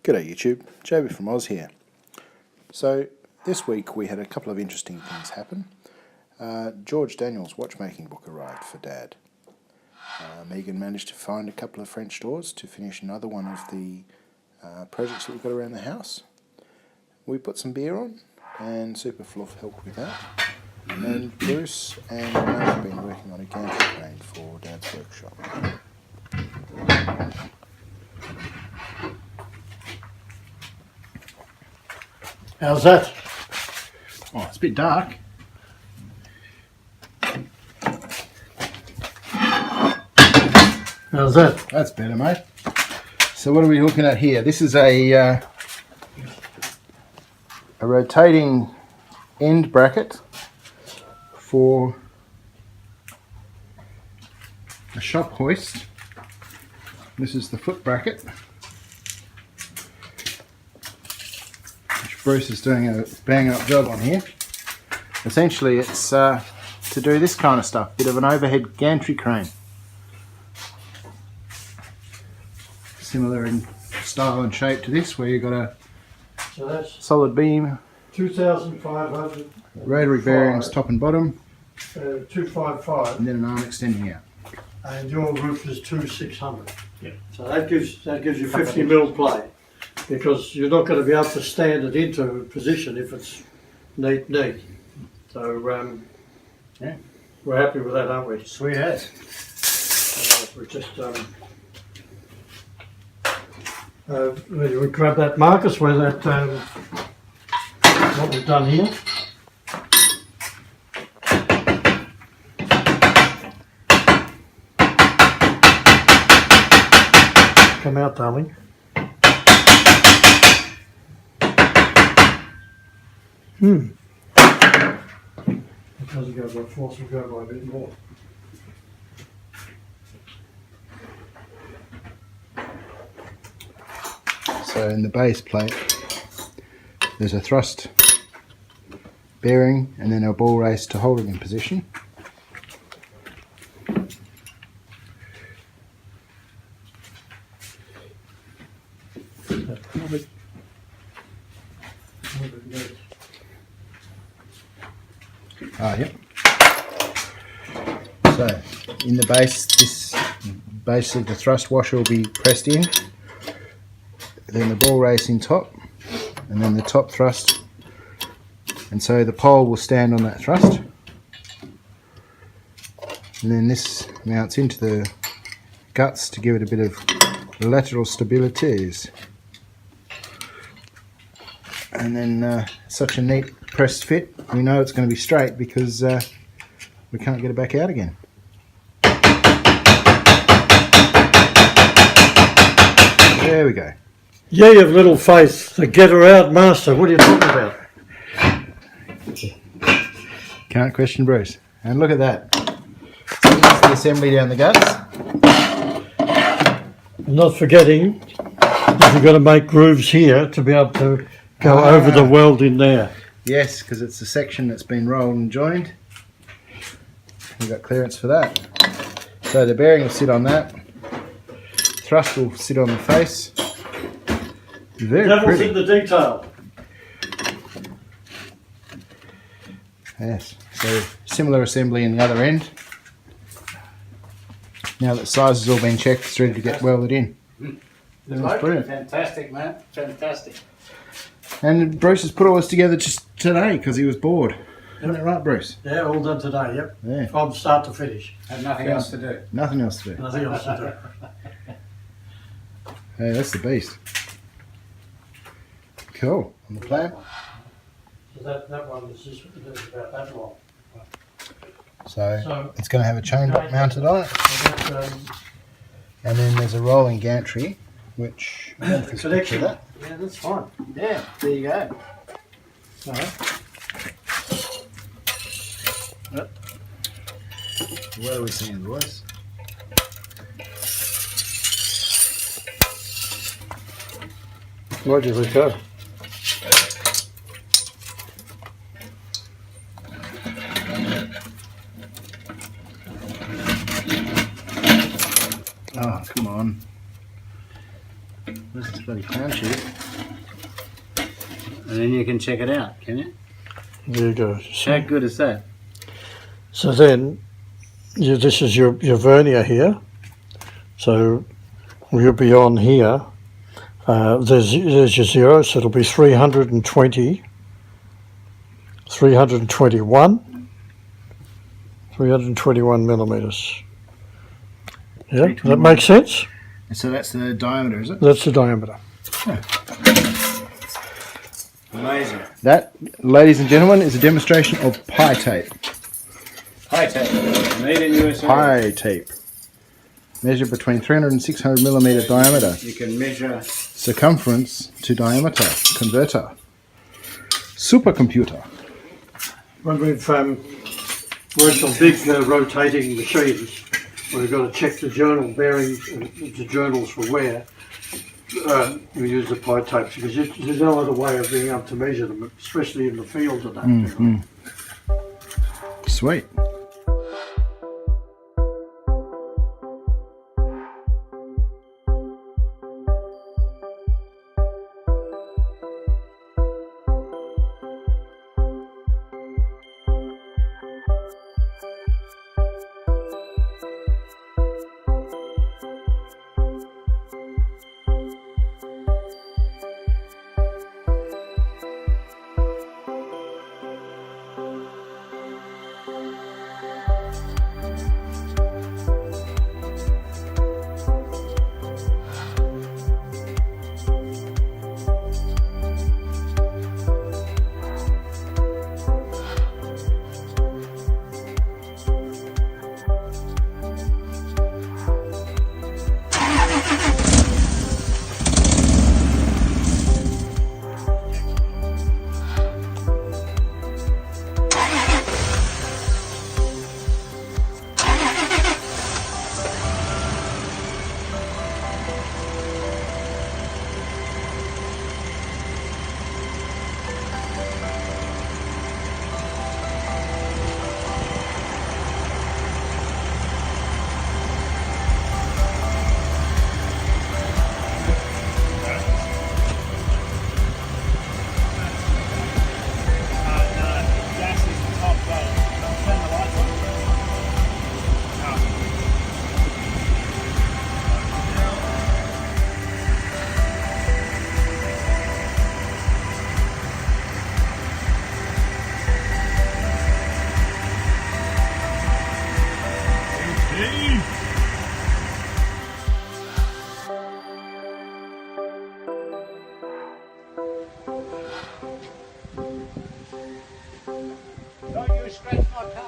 G'day YouTube, JB from Oz here. So this week we had a couple of interesting things happen. George Daniel's watchmaking book arrived for Dad. Megan managed to find a couple of French doors to finish another one of the projects that we've got around the house. We put some beer on and Super Fluff helped with that. And Bruce and Mum have been working on a gantry crane for Dad's workshop. How's that? Oh, it's a bit dark. How's that? That's better, mate. So what are we looking at here? This is a rotating end bracket for a shop hoist. This is the foot bracket, which Bruce is doing a bang up job on here. Essentially it's to do this kind of stuff, bit of an overhead gantry crane. Similar in style and shape to this, where you've got a solid beam, 2,500 rotary bearings top and bottom, 255, and then an arm extending out. and your roof is 2,600. Yeah. So that gives you 50 mil play, because you're not going to be able to stand it into position if it's neat. So yeah, we're happy with that, aren't we? Sweet as. We just we grab that Marcus where that what we've done here. Come out, darling. It doesn't go by force, will go by a bit more. So in the base plate there's a thrust bearing and then a ball race to hold it in position. Yep. So in the base, this base of the thrust washer will be pressed in, then the ball race in top, and then the top thrust, and so the pole will stand on that thrust, and then this mounts into the guts to give it a bit of lateral stability, and then such a neat pressed fit. We know it's going to be straight because we can't get it back out again. There we go. Yeah, you have little faith. The get her out master. What are you talking about? Can't question Bruce. And look at that. So this is the assembly down the guts. Not forgetting, you've got to make grooves here to be able to go over the weld in there. Yes, because it's a section that's been rolled and joined. We've got clearance for that. So the bearing will sit on that. Thrust will sit on the face. Very Devil's pretty. in the detail. Yes, so similar assembly in the other end. Now that size has all been checked, it's ready to get welded in. That's brilliant. Fantastic, man. Fantastic. And Bruce has put all this together just today because he was bored. Isn't that right, Bruce? Yeah, all done today, yep. Yeah. From start to finish. Had nothing else to do. Nothing else to do. Nothing else to Hey, that's the beast. Cool. On the plan. do. So that one is just about that long. So it's going to have a chain block mounted on it. So that's, And then there's a rolling gantry, which I don't know if you can picture that. Yeah, that's fine. Yeah, there you go. What are we seeing, boys? Where did we go? Oh, come on. Where's the bloody crown sheet. And then you can check it out, can you? There you go. How good is that? So then, this is your vernier here. So you'll be on here. There's your zero, so it'll be 320, 321 millimeters. Yeah, that makes sense? So that's the diameter, is it? That's the diameter. Amazing. That, ladies and gentlemen, is a demonstration of pie tape. Pie tape. Made in USA. Pie tape. Measured between 300 and 600 millimeter diameter. You can measure. Circumference to diameter. Converter. Supercomputer. When we've worked on big rotating machines, we've got to check the journal bearings and the journals for wear. We use the pie tapes because there's no other way of being able to measure them, especially in the field today. Sweet. Don't you scratch my car.